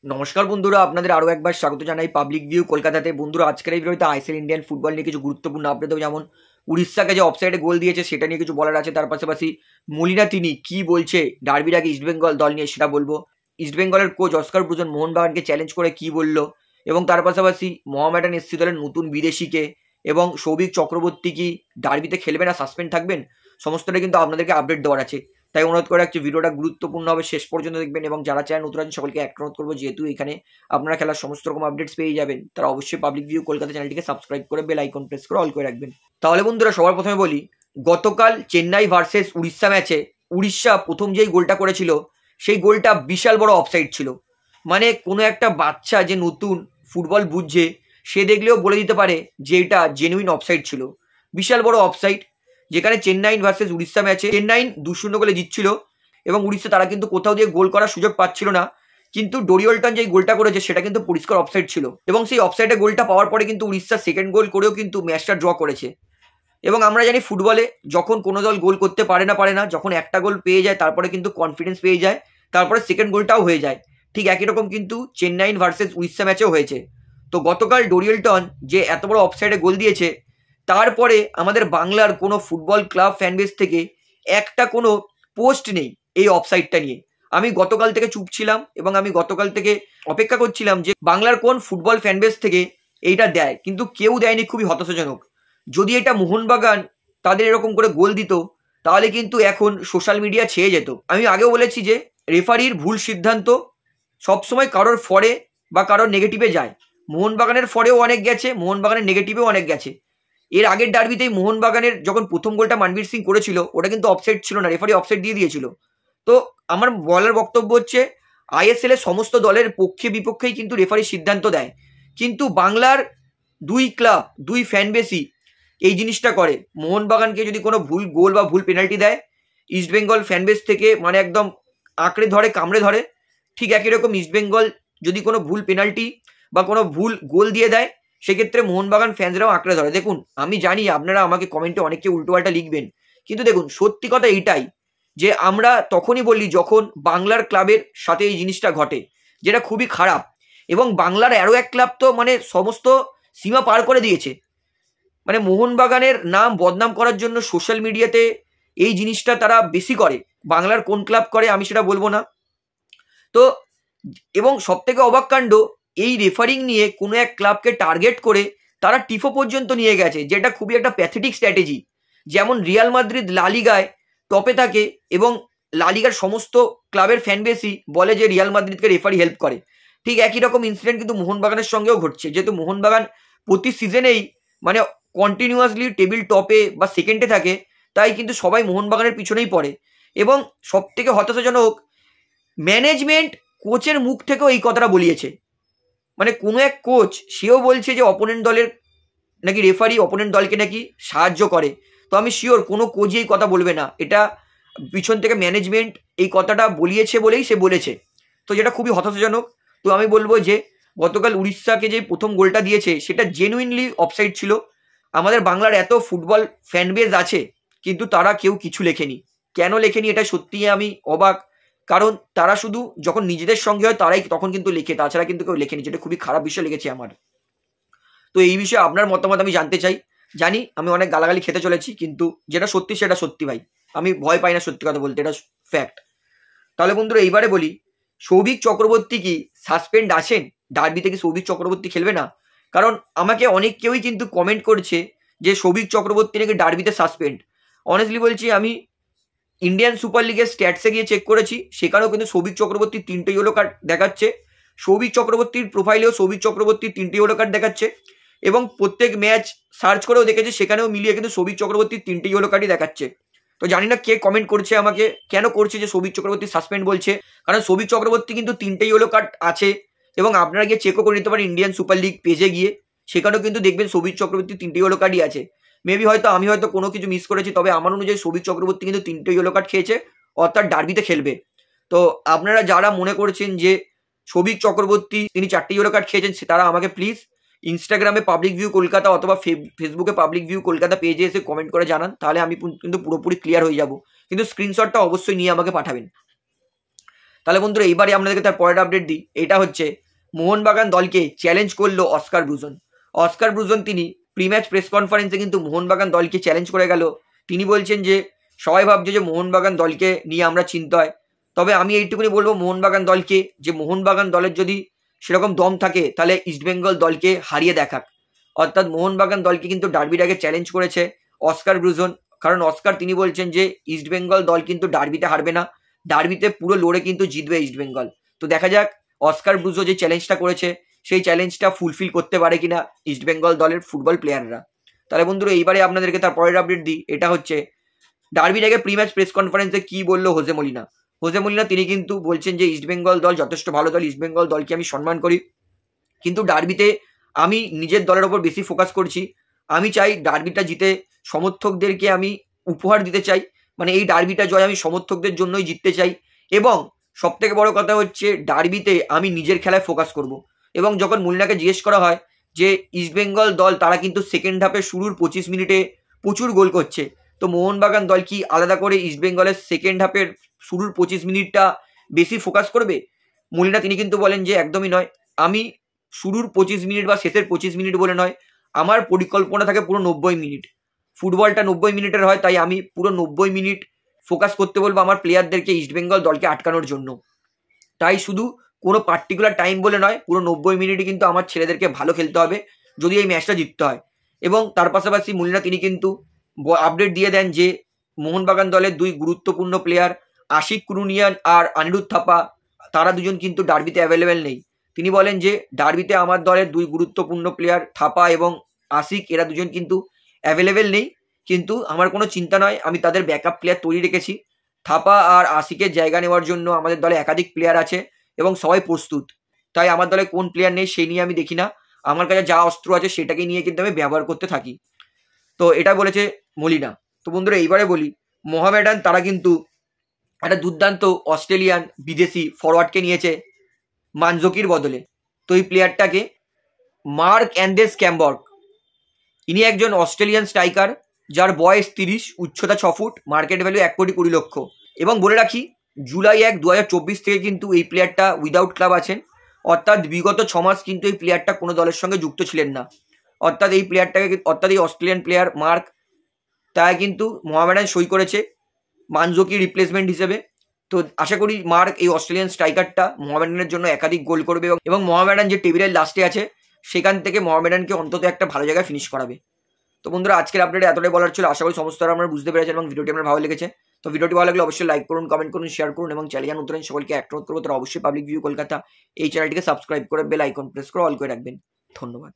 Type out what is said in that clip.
নমস্কার বন্ধুরা, আপনাদের আরও একবার স্বাগত জানাই পাবলিক ভিউ কলকাতাতে। বন্ধুরা, আজকের এই ভিডিওতে আইএসএল ইন্ডিয়ান ফুটবল নিয়ে কিছু গুরুত্বপূর্ণ আপডেট দেবো। যেমন উড়িষ্যাকে যে অফসাইডে গোল দিয়েছে সেটা নিয়ে কিছু বলার আছে। তার পাশাপাশি মলিনা তিনি কি বলছে ডার্বির আগে ইস্টবেঙ্গল দল নিয়ে সেটা বলবো। ইস্টবেঙ্গলের কোচ অস্কার ব্রুজন মোহনবাগানকে চ্যালেঞ্জ করে কি বলল, এবং তার পাশাপাশি মোহামেডান এসসি দলের নতুন বিদেশিকে এবং সৌভিক চক্রবর্তী কি ডার্বিতে খেলবে না, সাসপেন্ড থাকবেন, সমস্তটা কিন্তু আপনাদেরকে আপডেট দেওয়ার আছে। তাই অনুরোধ করে রাখছি ভিডিওটা গুরুত্বপূর্ণ হবে, শেষ পর্যন্ত দেখবেন। এবং যারা চ্যানেল নতুন আছেন সকলকে একটা অনুরোধ করবো, যেহেতু এখানে আপনারা খেলার সমস্ত রকম আপডেটস পেয়ে যাবেন, তারা অবশ্যই পাবলিক ভিউ কলকাতা চ্যানেলটিকে সাবস্ক্রাইব করে বেল আইকন প্রেস করে অল করে রাখবেন। তাহলে বন্ধুরা, সবার প্রথমে বলি, গতকাল চেন্নাই ভার্সেস উড়িষ্যা ম্যাচে উড়িষ্যা প্রথম যেই গোলটা করেছিল সেই গোলটা বিশাল বড় অফসাইড ছিল। মানে কোনো একটা বাচ্চা যে নতুন ফুটবল বুঝছে সে দেখলেও বলে দিতে পারে যে এটা জেনুইন অফসাইড ছিল। বিশাল বড় অফসাইড, যেখানে চেন্নাই ভার্সেস উড়িষ্যা ম্যাচে চেন্নাই 2-0 গোলে জিতছিল এবং উড়িষ্যা তারা কিন্তু কোথাও দিয়ে গোল করার সুযোগ পাচ্ছিল না। কিন্তু ডোরিওল্টন যে গোলটা করেছে সেটা কিন্তু পরিষ্কার অফসাইড ছিল, এবং সেই অফসাইডে গোলটা পাওয়ার পরে কিন্তু উড়িষ্যা সেকেন্ড গোল করেও কিন্তু ম্যাচটা ড্র করেছে। এবং আমরা জানি ফুটবলে যখন কোনো দল গোল করতে পারে না, যখন একটা গোল পেয়ে যায় তারপরে কিন্তু কনফিডেন্স পেয়ে যায়, তারপরে সেকেন্ড গোলটাও হয়ে যায়। ঠিক একই রকম কিন্তু চেন্নাই ভার্সেস উড়িষ্যা ম্যাচেও হয়েছে। তো গতকাল ডোরিওল্টন যে এত বড় অফসাইডে গোল দিয়েছে, তারপরে আমাদের বাংলার কোনো ফুটবল ক্লাব ফ্যানবেস থেকে একটা কোনো পোস্ট নেই এই অফসাইডটা নিয়ে। আমি গতকাল থেকে চুপ ছিলাম এবং আমি গতকাল থেকে অপেক্ষা করছিলাম যে বাংলার কোন ফুটবল ফ্যানবেস থেকে এইটা দেয়, কিন্তু কেউ দেয়নি। খুবই হতাশাজনক। যদি এটা মোহনবাগান তাদের এরকম করে গোল দিত তাহলে কিন্তু এখন সোশ্যাল মিডিয়া ছেয়ে যেত। আমি আগেও বলেছি যে রেফারির ভুল সিদ্ধান্ত সবসময় কারোর ফরে বা কারোর নেগেটিভে যায়। মোহনবাগানের ফরেও অনেক গেছে, মোহনবাগানের নেগেটিভেও অনেক গেছে। এর আগের ডার্বিতেই মোহনবাগানের যখন প্রথম গোলটা মানবীর সিং করেছিল ওটা কিন্তু অফসাইড ছিল না, রেফারি অফসাইড দিয়ে দিয়েছিল। তো আমার বলার বক্তব্য হচ্ছে, আইএসএল এর সমস্ত দলের পক্ষে বিপক্ষেই কিন্তু রেফারি সিদ্ধান্ত দেয়, কিন্তু বাংলার দুই ক্লাব, দুই ফ্যানবেসি এই জিনিসটা করে। মোহনবাগানকে যদি কোনো ভুল গোল বা ভুল পেনাল্টি দেয়, ইস্টবেঙ্গল ফ্যানবেস থেকে মানে একদম আঁকড়ে ধরে, কামড়ে ধরে। ঠিক একই রকম ইস্টবেঙ্গল যদি কোনো ভুল পেনাল্টি বা কোনো ভুল গোল দিয়ে দেয়, সেক্ষেত্রে মোহনবাগান ফ্যান্সরাও আঁকড়ে ধরে। দেখুন, আমি জানি আপনারা আমাকে কমেন্টে অনেকে উল্টোপাল্টা লিখবেন, কিন্তু দেখুন সত্যি কথা এইটাই যে আমরা তখনই বলি যখন বাংলার ক্লাবের সাথে এই জিনিসটা ঘটে, যেটা খুবই খারাপ। এবং বাংলার আরও এক ক্লাব তো মানে সমস্ত সীমা পার করে দিয়েছে। মানে মোহনবাগানের নাম বদনাম করার জন্য সোশ্যাল মিডিয়াতে এই জিনিসটা তারা বেশি করে। বাংলার কোন ক্লাব করে আমি সেটা বলবো না। তো এবং সব থেকে অবাক কাণ্ড, এই রেফারিং নিয়ে কোনো এক ক্লাবকে টার্গেট করে তারা টিফো পর্যন্ত নিয়ে গেছে, যেটা খুবই একটা প্যাথেটিক স্ট্র্যাটেজি। যেমন রিয়াল মাদ্রিদ লালিগায় টপে থাকে এবং লালিগার সমস্ত ক্লাবের ফ্যানবেসি বলে যে রিয়াল মাদ্রিদকে রেফারি হেল্প করে, ঠিক একই রকম ইনসিডেন্ট কিন্তু মোহনবাগানের সঙ্গেও ঘটছে। যেহেতু মোহনবাগান প্রতি সিজনেই মানে কন্টিনিউয়াসলি টেবিল টপে বা সেকেন্ডে থাকে, তাই কিন্তু সবাই মোহনবাগানের পিছনেই পড়ে। এবং সব থেকে হতাশাজনক, ম্যানেজমেন্ট কোচের মুখ থেকেও এই কথাটা বলিয়েছে। মানে কোনো এক কোচ সেও বলছে যে অপোনেন্ট দলের নাকি রেফারি অপোনেন্ট দলকে নাকি সাহায্য করে। তো আমি শিওর কোনো কোচই এই কথা বলবে না, এটা পিছন থেকে ম্যানেজমেন্ট এই কথাটা বলিয়েছে বলেই সে বলেছে। তো যেটা খুবই হতাশাজনক। তো আমি বলবো যে গতকাল উড়িষ্যাকে যে প্রথম গোলটা দিয়েছে সেটা জেনুইনলি অফসাইড ছিল। আমাদের বাংলার এত ফুটবল ফ্যানবেজ আছে, কিন্তু তারা কেউ কিছু লেখেনি। কেন লেখেনি এটা সত্যিই আমি অবাক। কারণ তারা শুধু যখন নিজেদের সঙ্গে হয় তারাই তখন কিন্তু লেখে, তাছাড়া কিন্তু কেউ লেখেনি, যেটা খুবই খারাপ বিষয় লেগেছে আমার। তো এই বিষয়ে আপনার মতামত আমি জানতে চাই। জানি আমি অনেক গালাগালি খেতে চলেছি, কিন্তু যেটা সত্যি সেটা সত্যি ভাই। আমি ভয় পাই না সত্যি কথা বলতে, এটা ফ্যাক্ট। তাহলে বন্ধুরা এইবারে বলি, সৌভিক চক্রবর্তী কি সাসপেন্ড আছেন? ডার্বিতে কি সৌভিক চক্রবর্তী খেলবে না? কারণ আমাকে অনেক কেউই কিন্তু কমেন্ট করছে যে সৌভিক চক্রবর্তী নাকি ডার্বিতে সাসপেন্ড। অনেস্টলি বলছি, আমি ইন্ডিয়ান সুপার লিগের স্ট্যাটসে গিয়ে চেক করেছি, সেখানেও কিন্তু সৌভিক চক্রবর্তীর 3টে ইয়েলো কার্ড দেখাচ্ছে। সৌভিক চক্রবর্তীর প্রোফাইলেও সৌভিক চক্রবর্তীর 3টে ইয়েলো কার্ড দেখাচ্ছে, এবং প্রত্যেক ম্যাচ সার্চ করেও দেখেছি সেখানেও মিলিয়ে কিন্তু সৌভিক চক্রবর্তীর 3টে ইয়েলো কার্ডই দেখাচ্ছে। তো জানি না কে কমেন্ট করছে আমাকে, কেন করছে যে সৌভিক চক্রবর্তী সাসপেন্ড বলছে। কারণ সৌভিক চক্রবর্তী কিন্তু 3টে ইয়েলো কার্ড আছে, এবং আপনারা গিয়ে চেকও করে নিতে পারেন ইন্ডিয়ান সুপার লিগ পেজে গিয়ে, সেখানেও কিন্তু দেখবেন সৌভিক চক্রবর্তীর 3টে ইয়েলো কার্ডই আছে। মেবি হয়তো আমি হয়তো কোনো কিছু মিস করেছি, তবে আমার অনুযায়ী সৌভিক চক্রবর্তী কিন্তু 3টে ইয়েলো কার্ড খেয়েছে, অর্থাৎ ডার্বিতে খেলবে। তো আপনারা যারা মনে করছেন যে সৌভিক চক্রবর্তী তিনি 4টে ইয়েলো কার্ড খেয়েছেন, তারা আমাকে প্লিজ ইনস্টাগ্রামে পাবলিক ভিউ কলকাতা অথবা ফেসবুকে পাবলিক ভিউ কলকাতা পেজে এসে কমেন্ট করে জানান, তাহলে আমি কিন্তু পুরোপুরি ক্লিয়ার হয়ে যাব। কিন্তু স্ক্রিনশটটা অবশ্যই নিয়ে আমাকে পাঠাবেন। তাহলে বন্ধুরা এইবারে আপনাদেরকে তার পরের আপডেট দিই। এটা হচ্ছে মোহনবাগান দলকে চ্যালেঞ্জ করলো অস্কার ব্রুজন। অস্কার ব্রুজন তিনি প্রি ম্যাচ প্রেস কনফারেন্সে কিন্তু মোহনবাগান দলকে চ্যালেঞ্জ করে গেল। তিনি বলছেন যে সবাই ভাবছে যে মোহনবাগান দলকে নিয়ে আমরা চিন্তায়, তবে আমি এইটুকুনি বলবো মোহনবাগান দলকে যে মোহনবাগান দলের যদি সেরকম দম থাকে তাহলে ইস্টবেঙ্গল দলকে হারিয়ে দেখাক। অর্থাৎ মোহনবাগান দলকে কিন্তু ডার্বির আগে চ্যালেঞ্জ করেছে অস্কার ব্রুজন, কারণ অস্কার তিনি বলছেন যে ইস্টবেঙ্গল দল কিন্তু ডার্বিতে হারবে না, ডার্বিতে পুরো লড়ে কিন্তু জিতবে ইস্টবেঙ্গল। তো দেখা যাক অস্কার ব্রুজো যে চ্যালেঞ্জটা করেছে সেই চ্যালেঞ্জটা ফুলফিল করতে পারে কিনা ইস্টবেঙ্গল দলের ফুটবল প্লেয়াররা। তাহলে বন্ধুরা এইবারে আপনাদেরকে তার পরের আপডেট দিই। এটা হচ্ছে ডার্বির আগে প্রি ম্যাচ প্রেস কনফারেন্সে কি বললো হোজে মলিনা। হোজে মলিনা তিনি কিন্তু বলছেন যে ইস্টবেঙ্গল দল যথেষ্ট ভালো দল, ইস্টবেঙ্গল দলকে আমি সম্মান করি, কিন্তু ডার্বিতে আমি নিজের দলের ওপর বেশি ফোকাস করছি। আমি চাই ডার্বিটা জিতে সমর্থকদেরকে আমি উপহার দিতে চাই, মানে এই ডার্বিটা জয় আমি সমর্থকদের জন্যই জিততে চাই, এবং সবথেকে বড় কথা হচ্ছে ডার্বিতে আমি নিজের খেলায় ফোকাস করব। এবং যখন মলিনাকে জিজ্ঞেস করা হয় যে ইস্টবেঙ্গল দল তারা কিন্তু সেকেন্ড হাফে শুরুর 25 মিনিটে প্রচুর গোল করছে, তো মোহনবাগান দল কি আলাদা করে ইস্টবেঙ্গলের সেকেন্ড হাফের শুরুর 25 মিনিটটা বেশি ফোকাস করবে? মলিনা তিনি কিন্তু বলেন যে একদমই নয়, আমি শুরুর 25 মিনিট বা শেষের 25 মিনিট বলে নয়, আমার পরিকল্পনা থাকে পুরো 90 মিনিট। ফুটবলটা 90 মিনিটের হয়, তাই আমি পুরো 90 মিনিট ফোকাস করতে বলবো আমার প্লেয়ারদেরকে ইস্টবেঙ্গল দলকে আটকানোর জন্য। তাই শুধু কোনো পার্টিকুলার টাইম বলে নয়, পুরো 90 মিনিটই কিন্তু আমার ছেলেদেরকে ভালো খেলতে হবে যদি এই ম্যাচটা জিততে হয়। এবং তার পাশাপাশি মলিনা তিনি কিন্তু আপডেট দিয়ে দেন যে মোহনবাগান দলের দুই গুরুত্বপূর্ণ প্লেয়ার আশিক কুরুনিয়ান আর অনিরুদ্ধ থাপা, তারা দুজন কিন্তু ডার্বিতে অ্যাভেলেবেল নেই। তিনি বলেন যে ডার্বিতে আমার দলের দুই গুরুত্বপূর্ণ প্লেয়ার থাপা এবং আশিক, এরা দুজন কিন্তু অ্যাভেলেবেল নেই, কিন্তু আমার কোনো চিন্তা নয়, আমি তাদের ব্যাকআপ প্লেয়ার তৈরি রেখেছি। থাপা আর আশিকের জায়গা নেওয়ার জন্য আমাদের দলে একাধিক প্লেয়ার আছে এবং সবাই প্রস্তুত। তাই আমার দলে কোন প্লেয়ার নেই সেই নিয়ে আমি দেখি না, আমার কাছে যা অস্ত্র আছে সেটাকে নিয়ে কিন্তু আমি ব্যবহার করতে থাকি। তো এটা বলেছে মলিনা। তো বন্ধুরা এইবারে বলি, মোহামেডান তারা কিন্তু একটা দুর্দান্ত অস্ট্রেলিয়ান বিদেশি ফরওয়ার্ডকে নিয়েছে মানজোকির বদলে। তো এই প্লেয়ারটাকে মার্ক অ্যান্ডেস ক্যাম্বর্গ, ইনি একজন অস্ট্রেলিয়ান স্ট্রাইকার যার বয়স 30, উচ্চতা 6 ফুট, মার্কেট ভ্যালু 1,20,00,000। এবং বলে রাখি জুলাই 1, 2024 থেকে কিন্তু এই প্লেয়ারটা উইদাউট ক্লাব আছেন, অর্থাৎ বিগত 6 মাস কিন্তু এই প্লেয়ারটা কোনো দলের সঙ্গে যুক্ত ছিলেন না। অর্থাৎ এই অস্ট্রেলিয়ান প্লেয়ার মার্ক তাই কিন্তু মোহামেডান সই করেছে মানজোকি রিপ্লেসমেন্ট হিসেবে। তো আশা করি মার্ক এই অস্ট্রেলিয়ান স্ট্রাইকারটা মোহামেডানের জন্য একাধিক গোল করবে এবং মোহামেডান যে টেবিলের লাস্টে আছে সেখান থেকে মোহামেডানকে অন্তত একটা ভালো জায়গায় ফিনিশ করাবে। তো বন্ধুরা আজকের আপডেটে এতটাই বলার ছিল, আশা করি সমস্ত আপনারা বুঝতে পেরেছেন এবং ভিডিওটি আমার ভালো লেগেছে। তো ভিডিওটি ভালো লাগলে অবশ্যই লাইক করুন, কমেন্ট করুন, শেয়ার করুন এবং চ্যানেল নতুন সকলকে অনুরোধ করবো তারা অবশ্যই পাবলিক ভিউ কলকাতা এই চ্যানেলটিকে সাবস্ক্রাইব করে বেল আইকন প্রেস করে অল করে রাখবেন। ধন্যবাদ।